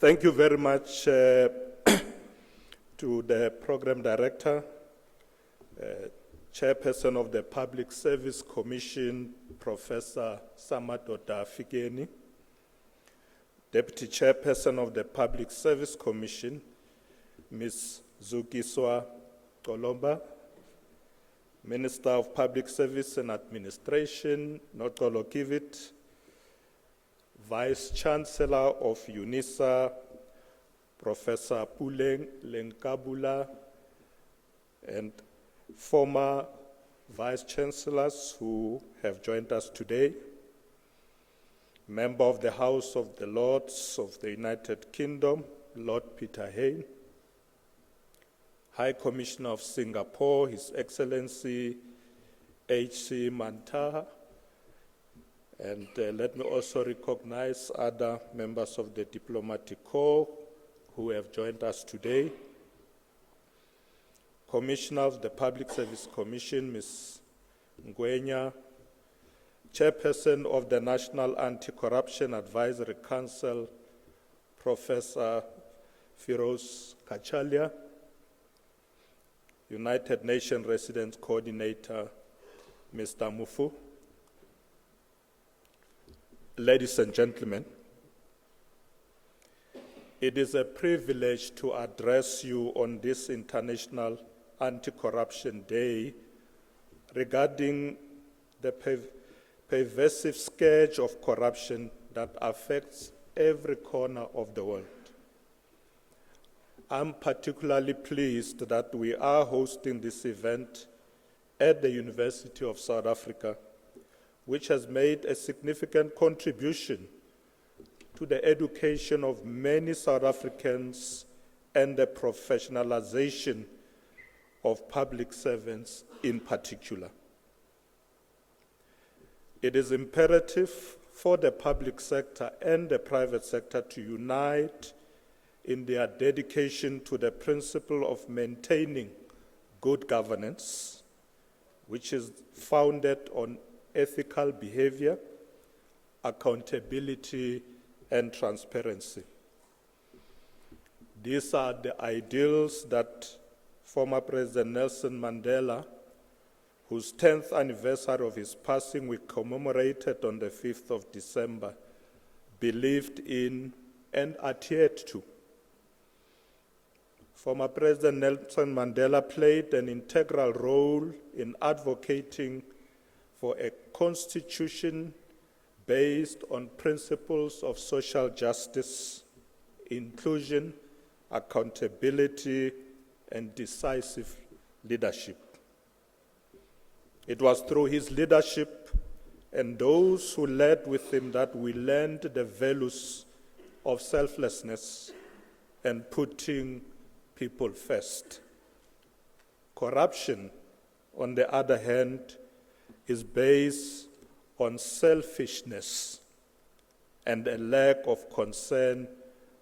Thank you very much to the Program Director, Chairperson of the Public Service Commission, Professor Samadoda Fikeni, Deputy Chairperson of the Public Service Commission, Ms. Zukiswa Kolomba, Minister of Public Service and Administration, Nokolo Kivit, Vice Chancellor of UNISA, Professor Puleng Lenkabula, and former Vice Chancellors who have joined us today, Member of the House of the Lords of the United Kingdom, Lord Peter Hain, High Commissioner of Singapore, His Excellency H.C. Mantaha, and let me also recognize other members of the Diplomatic Corps who have joined us today. Commissioner of the Public Service Commission, Ms. Ngwenya, Chairperson of the National Anti-Corruption Advisory Council, Professor Firoz Kachalia, United Nations Residence Coordinator, Mr. Mufu. Ladies and gentlemen, it is a privilege to address you on this International Anti-Corruption Day regarding the pervasive scourge of corruption that affects every corner of the world. I'm particularly pleased that we are hosting this event at the University of South Africa, which has made a significant contribution to the education of many South Africans and the professionalization of public servants in particular. It is imperative for the public sector and the private sector to unite in their dedication to the principle of maintaining good governance, which is founded on ethical behavior, accountability, and transparency. These are the ideals that former President Nelson Mandela, whose 10th anniversary of his passing we commemorated on the 5th of December, believed in and adhered to. Former President Nelson Mandela played an integral role in advocating for a constitution based on principles of social justice, inclusion, accountability, and decisive leadership. It was through his leadership and those who led with him that we learned the values of selflessness and putting people first. Corruption, on the other hand, is based on selfishness and a lack of concern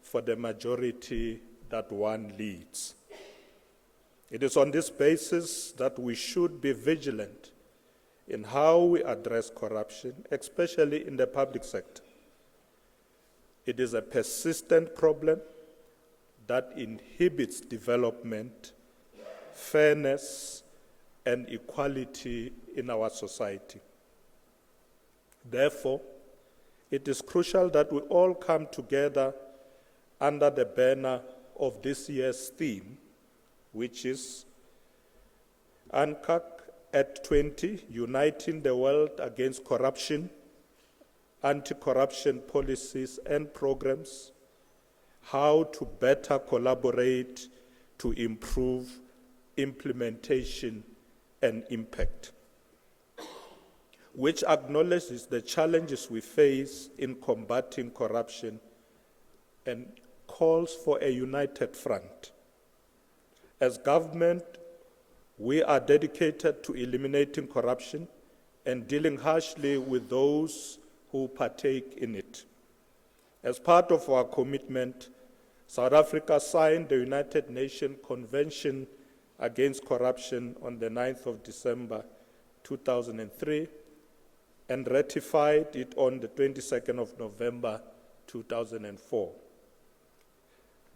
for the majority that one leads. It is on this basis that we should be vigilant in how we address corruption, especially in the public sector. It is a persistent problem that inhibits development, fairness, and equality in our society. Therefore, it is crucial that we all come together under the banner of this year's theme, which is UNCAC at 20, Uniting the World Against Corruption, Anti-Corruption Policies and Programs, how to better collaborate to improve implementation and impact, which acknowledges the challenges we face in combating corruption and calls for a united front. As government, we are dedicated to eliminating corruption and dealing harshly with those who partake in it. As part of our commitment, South Africa signed the United Nations Convention Against Corruption on the 9th of December 2003 and ratified it on the 22nd of November 2004.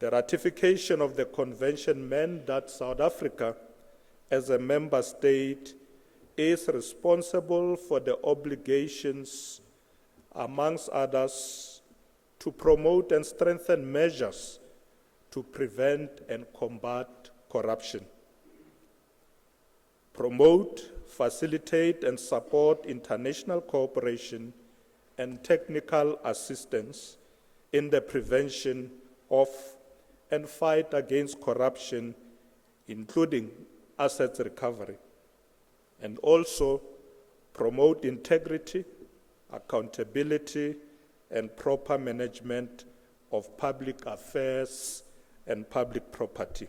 The ratification of the convention meant that South Africa, as a member state, is responsible for the obligations, amongst others, to promote and strengthen measures to prevent and combat corruption, promote, facilitate, and support international cooperation and technical assistance in the prevention of and fight against corruption, including assets recovery, and also promote integrity, accountability, and proper management of public affairs and public property.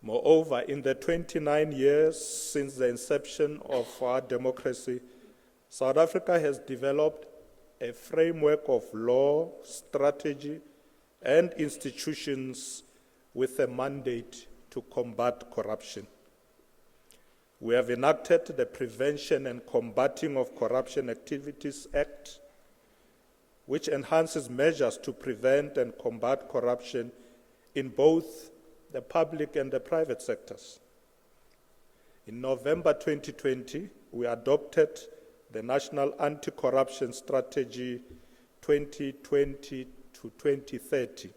Moreover, in the 29 years since the inception of our democracy, South Africa has developed a framework of law, strategy, and institutions with a mandate to combat corruption. We have enacted the Prevention and Combating of Corruption Activities Act, which enhances measures to prevent and combat corruption in both the public and the private sectors. In November 2020, we adopted the National Anti-Corruption Strategy 2020 to 2030,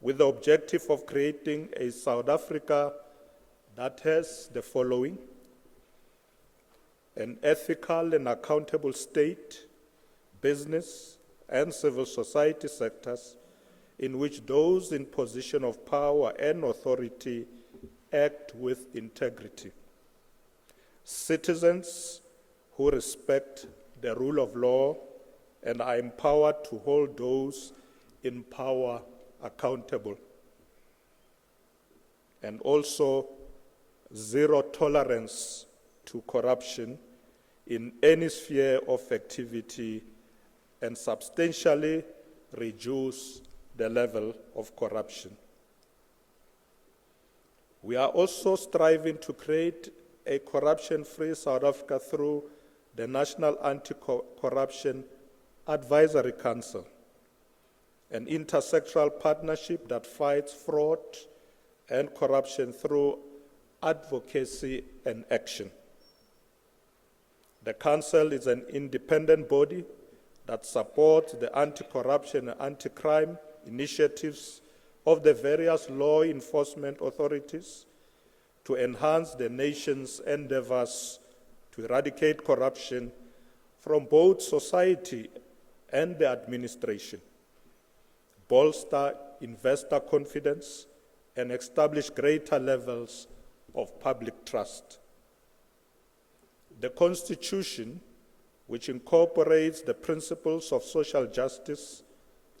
with the objective of creating a South Africa that has the following: an ethical and accountable state, business, and civil society sectors in which those in position of power and authority act with integrity, citizens who respect the rule of law and are empowered to hold those in power accountable, and also zero tolerance to corruption in any sphere of activity and substantially reduce the level of corruption. We are also striving to create a corruption-free South Africa through the National Anti-Corruption Advisory Council, an intersectoral partnership that fights fraud and corruption through advocacy and action. The Council is an independent body that supports the anti-corruption and anti-crime initiatives of the various law enforcement authorities to enhance the nation's endeavors to eradicate corruption from both society and the administration, bolster investor confidence, and establish greater levels of public trust. The Constitution, which incorporates the principles of social justice,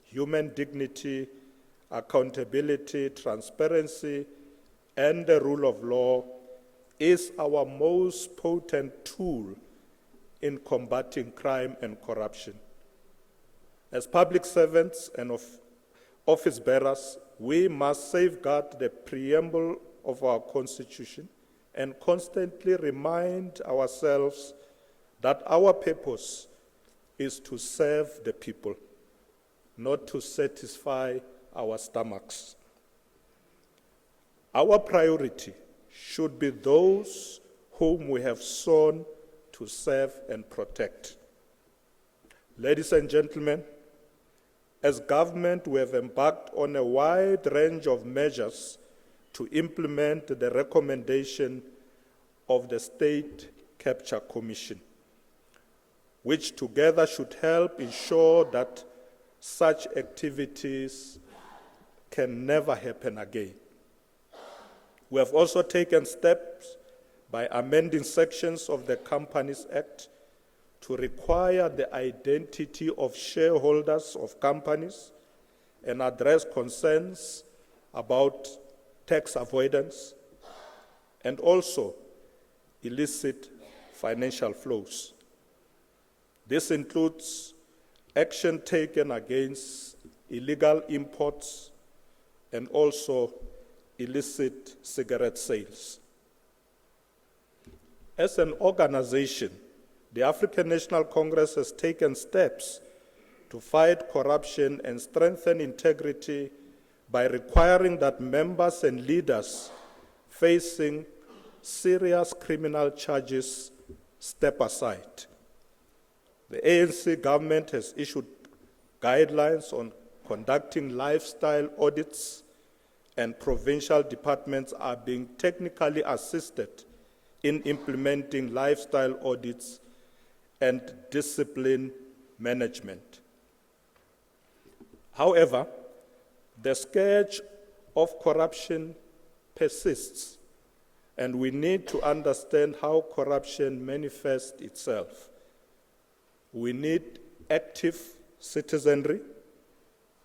human dignity, accountability, transparency, and the rule of law, is our most potent tool in combating crime and corruption. As public servants and office bearers, we must safeguard the preamble of our Constitution and constantly remind ourselves that our purpose is to serve the people, not to satisfy our stomachs. Our priority should be those whom we have sworn to serve and protect. Ladies and gentlemen, as government, we have embarked on a wide range of measures to implement the recommendation of the State Capture Commission, which together should help ensure that such activities can never happen again. We have also taken steps by amending sections of the Companies Act to require the identity of shareholders of companies and address concerns about tax avoidance and also illicit financial flows. This includes action taken against illegal imports and also illicit cigarette sales. As an organization, the African National Congress has taken steps to fight corruption and strengthen integrity by requiring that members and leaders facing serious criminal charges step aside. The ANC government has issued guidelines on conducting lifestyle audits, and provincial departments are being technically assisted in implementing lifestyle audits and discipline management. However, the scourge of corruption persists, and we need to understand how corruption manifests itself. We need active citizenry,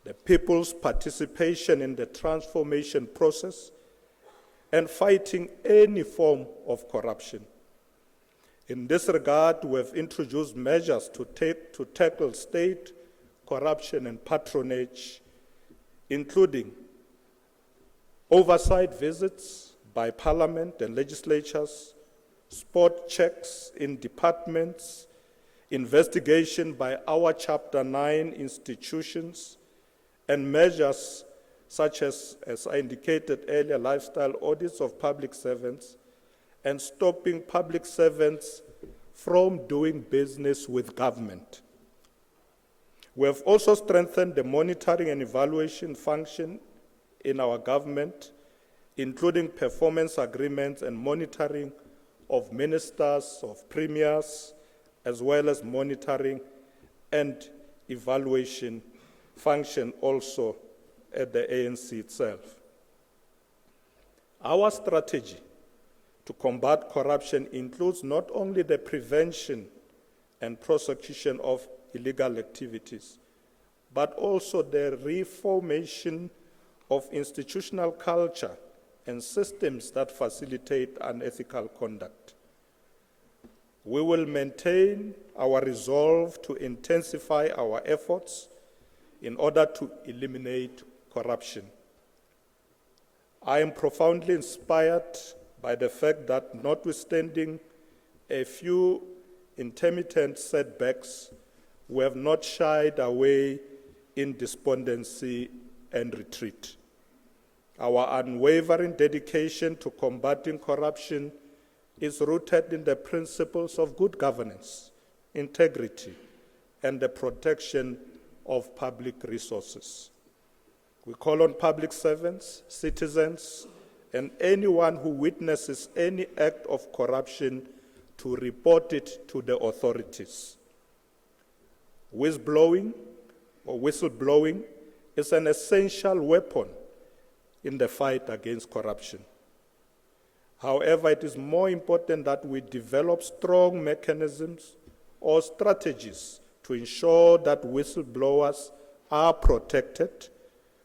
the people's participation in the transformation process, and fighting any form of corruption. In this regard, we have introduced measures to tackle state corruption and patronage, including oversight visits by Parliament and legislatures, spot checks in departments, investigation by our Chapter 9 institutions, and measures such as I indicated earlier, lifestyle audits of public servants, and stopping public servants from doing business with government. We have also strengthened the monitoring and evaluation function in our government, including performance agreements and monitoring of ministers, of premiers, as well as monitoring and evaluation function also at the ANC itself. Our strategy to combat corruption includes not only the prevention and prosecution of illegal activities, but also the reformation of institutional culture and systems that facilitate unethical conduct. We will maintain our resolve to intensify our efforts in order to eliminate corruption. I am profoundly inspired by the fact that, notwithstanding a few intermittent setbacks, we have not shied away in despondency and retreat. Our unwavering dedication to combating corruption is rooted in the principles of good governance, integrity, and the protection of public resources. We call on public servants, citizens, and anyone who witnesses any act of corruption to report it to the authorities. Whistleblowing is an essential weapon in the fight against corruption. However, it is more important that we develop strong mechanisms or strategies to ensure that whistleblowers are protected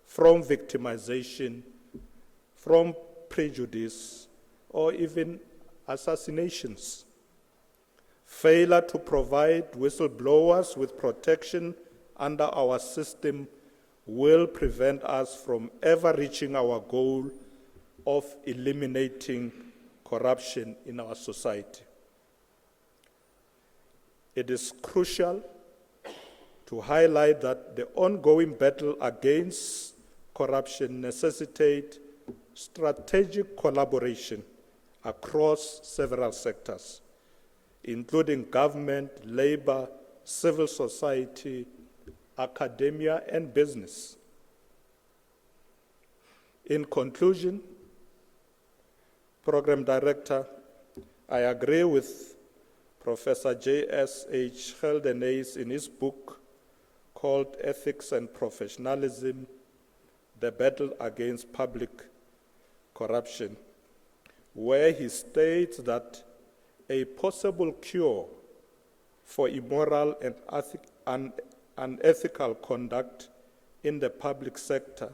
from victimization, from prejudice, or even assassinations. Failure to provide whistleblowers with protection under our system will prevent us from ever reaching our goal of eliminating corruption in our society. It is crucial to highlight that the ongoing battle against corruption necessitates strategic collaboration across several sectors, including government, labor, civil society, academia, and business. In conclusion, Program Director, I agree with Professor J.S.H. Geldenhuys in his book called Ethics and Professionalism, The Battle Against Public Corruption, where he states that a possible cure for immoral and unethical conduct in the public sector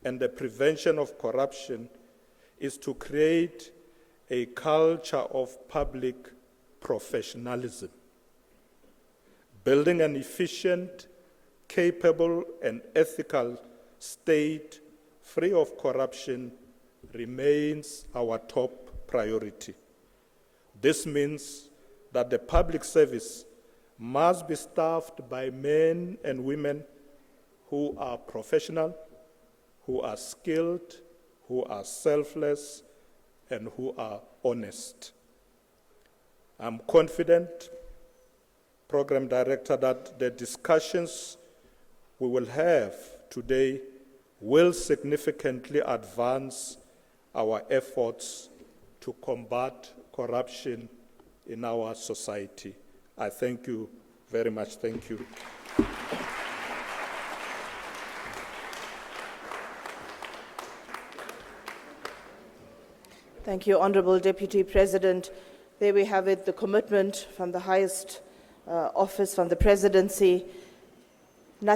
and the prevention of corruption is to create a culture of public professionalism, building an efficient, capable, and ethical state free of corruption remains our top priority. This means that the public service must be staffed by men and women who are professional, who are skilled, who are selfless, and who are honest. I'm confident, Program Director, that the discussions we will have today will significantly advance our efforts to combat corruption in our society. I thank you very much. Thank you. Thank you, Honourable Deputy President. There we have it, the commitment from the highest office, from the Presidency,